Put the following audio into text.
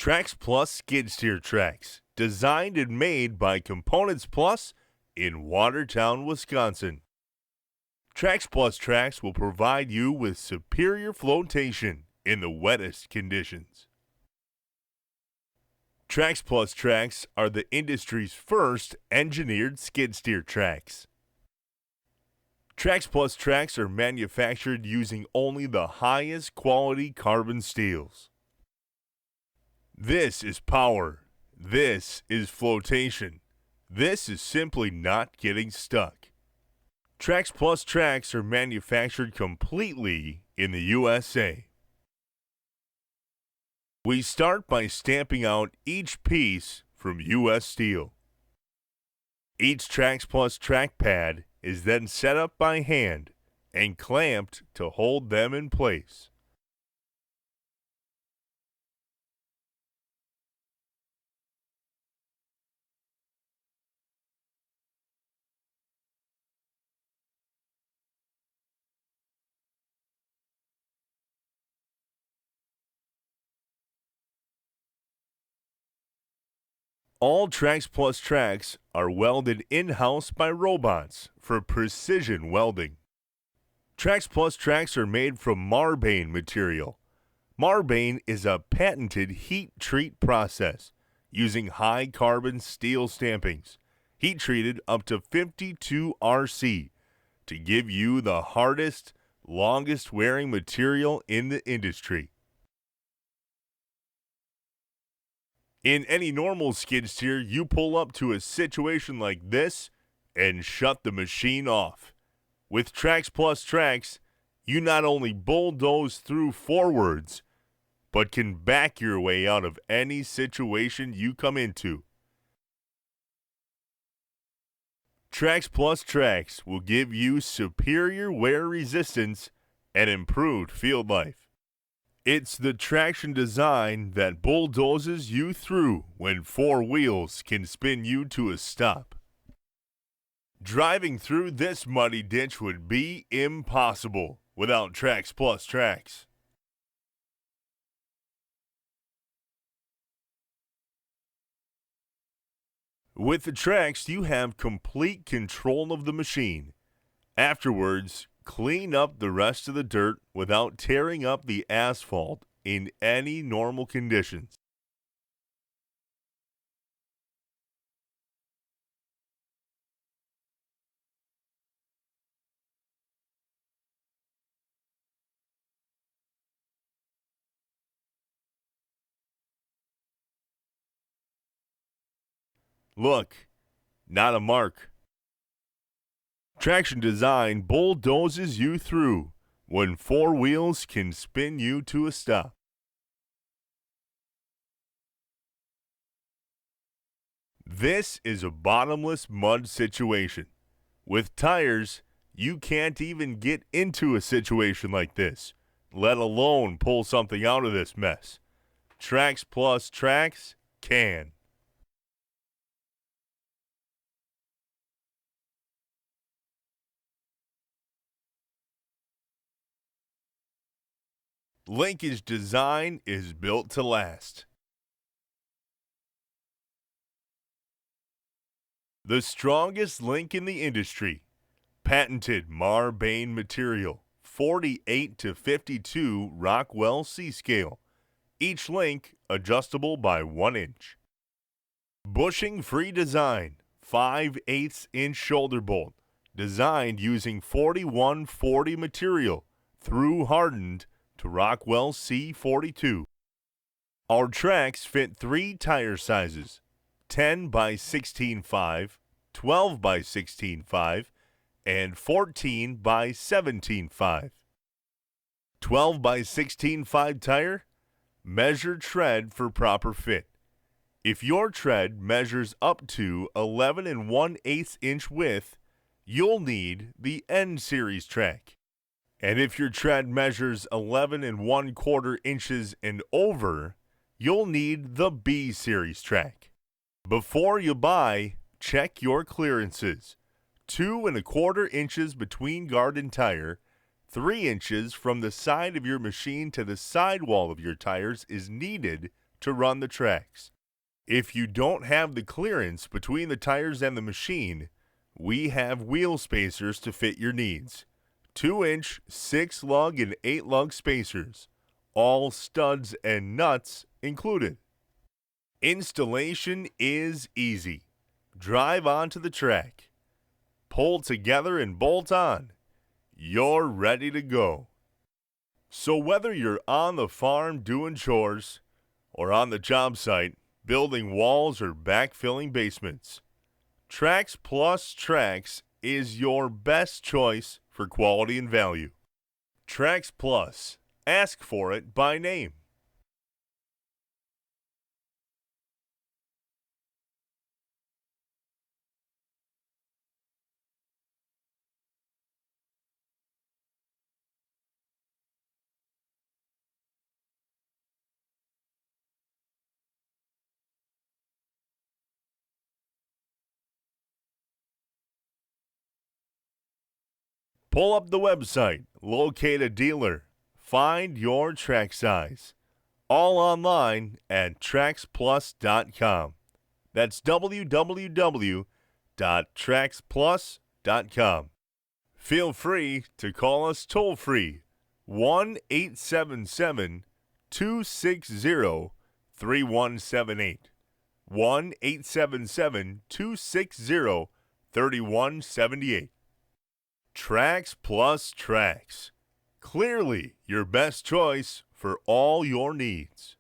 Trax Plus skid steer tracks, designed and made by Components Plus in Watertown, Wisconsin. Trax Plus tracks will provide you with superior floatation in the wettest conditions. Trax Plus tracks are the industry's first engineered skid steer tracks. Trax Plus tracks are manufactured using only the highest quality carbon steels. This is power. This is floatation. This is simply not getting stuck. Trax Plus tracks are manufactured completely in the USA. We start by stamping out each piece from U.S. steel. Each Trax Plus track pad is then set up by hand and clamped to hold them in place. All Trax Plus tracks are welded in-house by robots for precision welding. Trax Plus tracks are made from Marbain material. Marbain is a patented heat treat process using high carbon steel stampings, heat treated up to 52 RC to give you the hardest, longest wearing material in the industry. In any normal skid steer, you pull up to a situation like this and shut the machine off. With Trax Plus tracks, you not only bulldoze through forwards, but can back your way out of any situation you come into. Trax Plus tracks will give you superior wear resistance and improved field life. It's the traction design that bulldozes you through when four wheels can spin you to a stop. Driving through this muddy ditch would be impossible without Trax Plus tracks. With the tracks, you have complete control of the machine. Afterwards, clean up the rest of the dirt without tearing up the asphalt in any normal conditions. Look, not a mark. Traction design bulldozes you through when four wheels can spin you to a stop. This is a bottomless mud situation. With tires, you can't even get into a situation like this, let alone pull something out of this mess. Trax Plus tracks can. Linkage design is built to last. The strongest link in the industry. Patented Marbain material. 48 to 52 Rockwell C-scale. Each link adjustable by 1 inch. Bushing-free design. 5/8 inch shoulder bolt. Designed using 4140 material. Through hardened to Rockwell C42. Our tracks fit 3 tire sizes, 10 by 16.5, 12 by 16.5, and 14 by 17.5. 12 by 16.5 tire, measure tread for proper fit. If your tread measures up to 11 1/8 inch width, you'll need the N series track. And if your tread measures 11 1/4 inches and over, you'll need the B series track. Before you buy, check your clearances. 2 1/4 inches between guard and tire, 3 inches from the side of your machine to the sidewall of your tires is needed to run the tracks. If you don't have the clearance between the tires and the machine, we have wheel spacers to fit your needs. 2-inch 6-lug and 8-lug spacers, all studs and nuts included. Installation is easy. Drive onto the track, pull together and bolt on. You're ready to go. So whether you're on the farm doing chores or on the job site building walls or backfilling basements, Trax Plus Trax is your best choice for quality and value. Trax Plus. Ask for it by name. Pull up the website, locate a dealer, find your track size. All online at traxplus.com. That's www.traxplus.com. Feel free to call us toll free 1-877-260-3178. 1-877-260-3178. Trax Plus Trax. Clearly your best choice for all your needs.